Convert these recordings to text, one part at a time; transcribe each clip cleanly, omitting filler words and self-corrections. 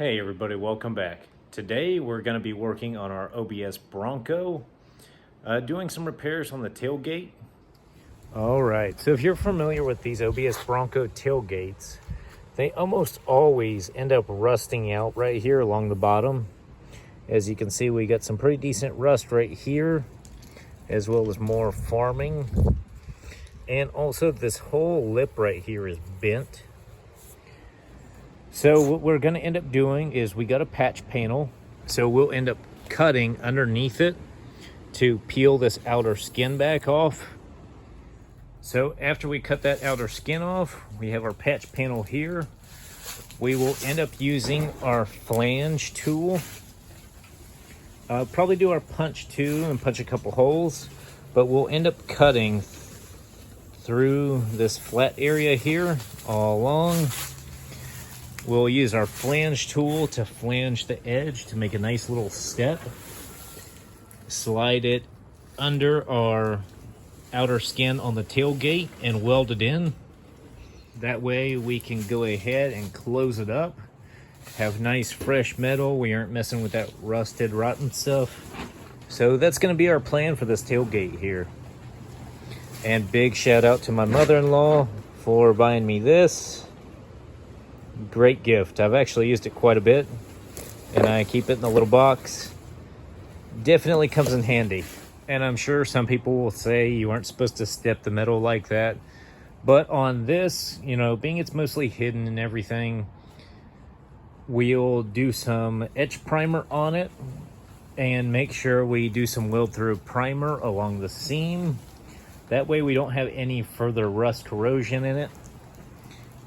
Hey everybody, welcome back. Today we're going to be working on our OBS Bronco, doing some repairs on the tailgate. All right, so if you're familiar with these OBS Bronco tailgates, they almost always end up rusting out right here along the bottom. As you can see, we got some pretty decent rust right here, as well as more farming. And also this whole lip right here is bent. So what we're going to end up doing is we got a patch panel. So we'll end up cutting underneath it to peel this outer skin back off. So after we cut that outer skin off, we have our patch panel here. We will end up using our flange tool. Probably do our punch too and punch a couple holes, but we'll end up cutting through this flat area here all along. We'll use our flange tool to flange the edge to make a nice little step. Slide it under our outer skin on the tailgate and weld it in. That way we can go ahead and close it up. Have nice fresh metal. We aren't messing with that rusted, rotten stuff. So that's going to be our plan for this tailgate here. And big shout out to my mother-in-law for buying me this. Great gift. I've actually used it quite a bit, and I keep it in a little box. Definitely comes in handy. And I'm sure some people will say you aren't supposed to step the metal like that, but on this, you know, being it's mostly hidden and everything, we'll do some etch primer on it and make sure we do some weld through primer along the seam. That way we don't have any further rust corrosion in it,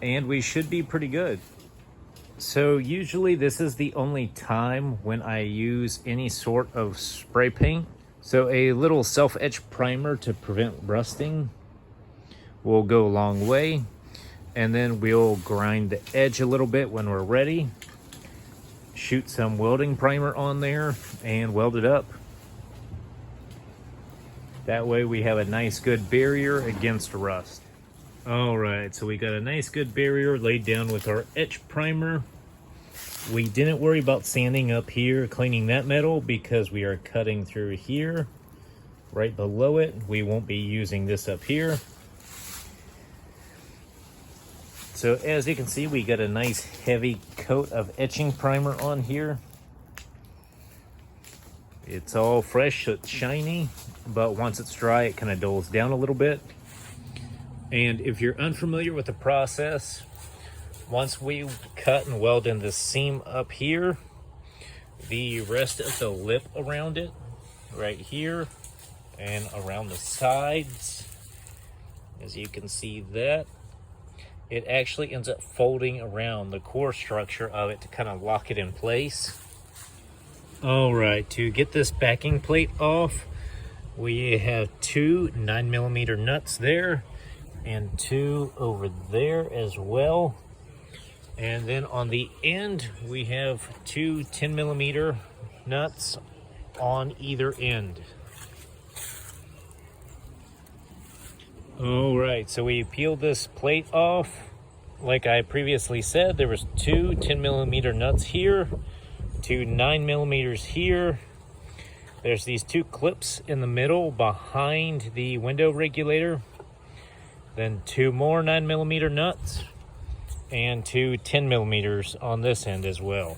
and we should be pretty good. So usually this is the only time when I use any sort of spray paint. So a little self-etch primer to prevent rusting will go a long way. And then we'll grind the edge a little bit when we're ready. Shoot some welding primer on there and weld it up. That way we have a nice good barrier against rust. All right, so we got a nice good barrier laid down with our etch primer. We didn't worry about sanding up here, cleaning that metal, because we are cutting through here, right below it. We won't be using this up here. So as you can see, we got a nice heavy coat of etching primer on here. It's all fresh, so it's shiny, but once it's dry, it kind of dulls down a little bit. And if you're unfamiliar with the process, once we cut and weld in the seam up here, the rest of the lip around it, right here, and around the sides, as you can see that, it actually ends up folding around the core structure of it to kind of lock it in place. All right, to get this backing plate off, we have two 9mm nuts there, and two over there as well. And then on the end we have two 10mm nuts on either end. All right, so we peeled this plate off. Like I previously said, there was two 10mm nuts here, two 9mm here. There's these two clips in the middle behind the window regulator. Then two more 9mm nuts and two 10mm on this end as well.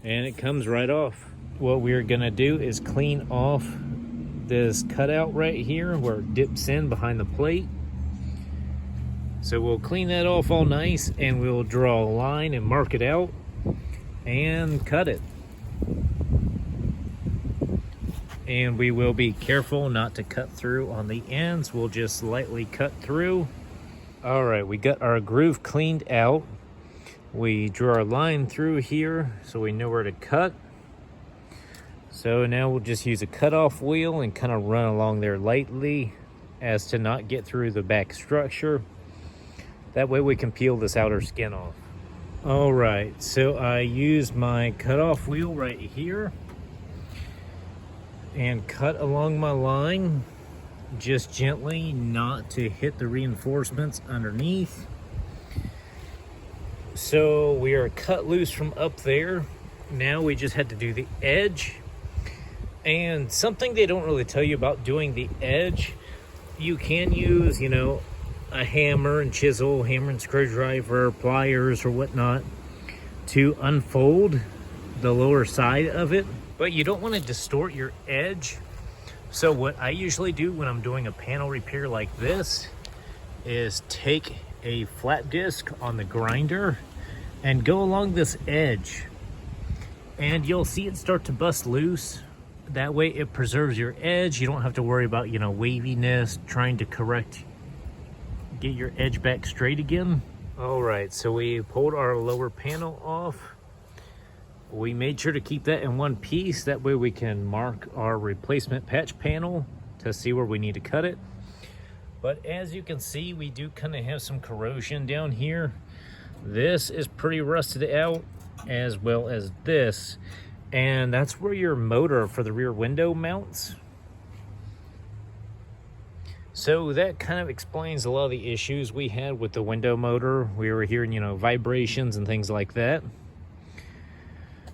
And it comes right off. What we're gonna do is clean off this cutout right here where it dips in behind the plate. So we'll clean that off all nice, and we'll draw a line and mark it out and cut it. And we will be careful not to cut through on the ends. We'll just lightly cut through. All right, we got our groove cleaned out. We drew our line through here so we know where to cut. So now we'll just use a cutoff wheel and kind of run along there lightly as to not get through the back structure. That way we can peel this outer skin off. All right, so I used my cutoff wheel right here and cut along my line, just gently, not to hit the reinforcements underneath. So we are cut loose from up there. Now we just had to do the edge. And something they don't really tell you about doing the edge, you can use, a hammer and chisel, hammer and screwdriver, pliers or whatnot to unfold the lower side of it. But you don't want to distort your edge. So what I usually do when I'm doing a panel repair like this is take a flat disc on the grinder and go along this edge, and you'll see it start to bust loose. That way it preserves your edge. You don't have to worry about, waviness, trying to get your edge back straight again. All right, so we pulled our lower panel off. We made sure to keep that in one piece. That way we can mark our replacement patch panel to see where we need to cut it. But as you can see, we do kind of have some corrosion down here. This is pretty rusted out, as well as this. And that's where your motor for the rear window mounts. So that kind of explains a lot of the issues we had with the window motor. We were hearing, vibrations and things like that.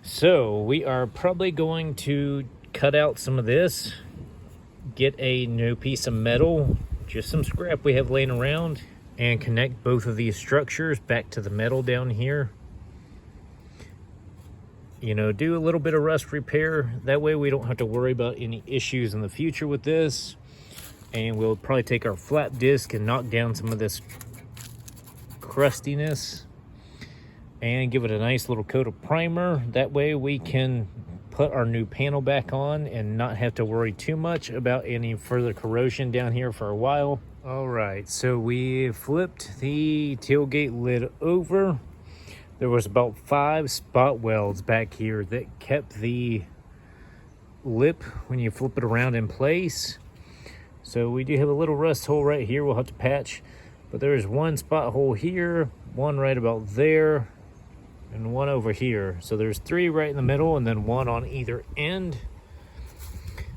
So we are probably going to cut out some of this, get a new piece of metal, just some scrap we have laying around, and connect both of these structures back to the metal down here. Do a little bit of rust repair. That way we don't have to worry about any issues in the future with this. And we'll probably take our flat disc and knock down some of this crustiness and give it a nice little coat of primer. That way we can put our new panel back on and not have to worry too much about any further corrosion down here for a while. All right, so we flipped the tailgate lid over. There was about 5 spot welds back here that kept the lip when you flip it around in place. So we do have a little rust hole right here we'll have to patch, but there is one spot hole here, one right about there, and one over here. So there's 3 right in the middle and then 1 on either end.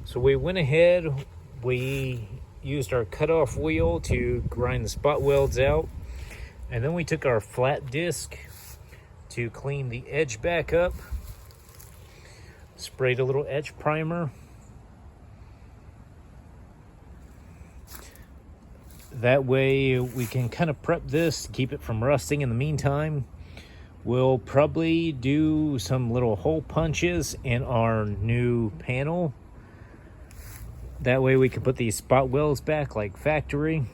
So we went ahead, we used our cutoff wheel to grind the spot welds out, and then we took our flat disc to clean the edge back up, sprayed a little edge primer. That way we can kind of prep this to keep it from rusting in the meantime. We'll probably do some little hole punches in our new panel. That way we can put these spot welds back like factory.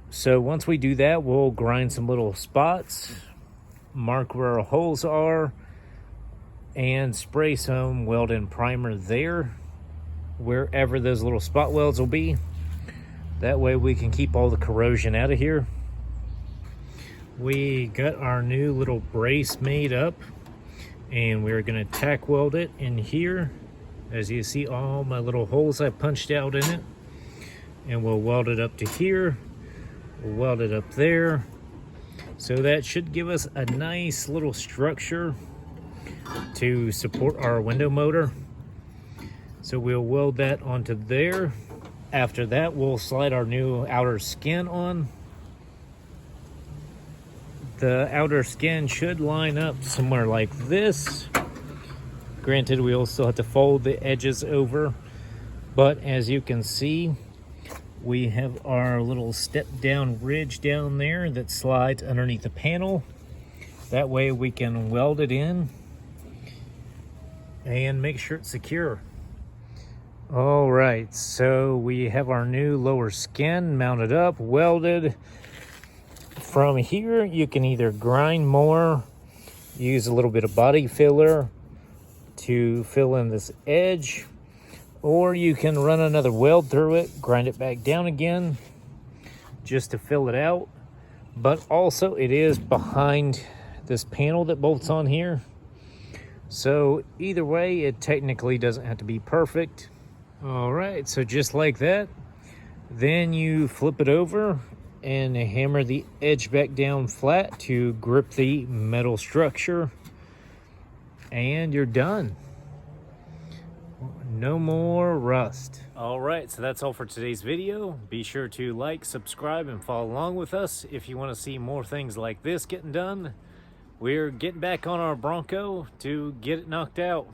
So once we do that, we'll grind some little spots, mark where our holes are, and spray some weld-in primer there, wherever those little spot welds will be. That way we can keep all the corrosion out of here. We got our new little brace made up, and we're going to tack weld it in here. As you see, all my little holes I punched out in it, and we'll weld it up to here. We'll weld it up there. So that should give us a nice little structure to support our window motor. So we'll weld that onto there. After that, we'll slide our new outer skin on. The outer skin should line up somewhere like this. Granted, we'll still have to fold the edges over, but as you can see, we have our little step down ridge down there that slides underneath the panel. That way we can weld it in and make sure it's secure. All right, so we have our new lower skin mounted up, welded. From here, you can either grind more, use a little bit of body filler to fill in this edge, or you can run another weld through it, grind it back down again just to fill it out. But also it is behind this panel that bolts on here. So either way, it technically doesn't have to be perfect. All right, so just like that, then you flip it over and hammer the edge back down flat to grip the metal structure, and you're done. No more rust. All right, so that's all for today's video. Be sure to like, subscribe, and follow along with us if you want to see more things like this getting done. We're getting back on our Bronco to get it knocked out.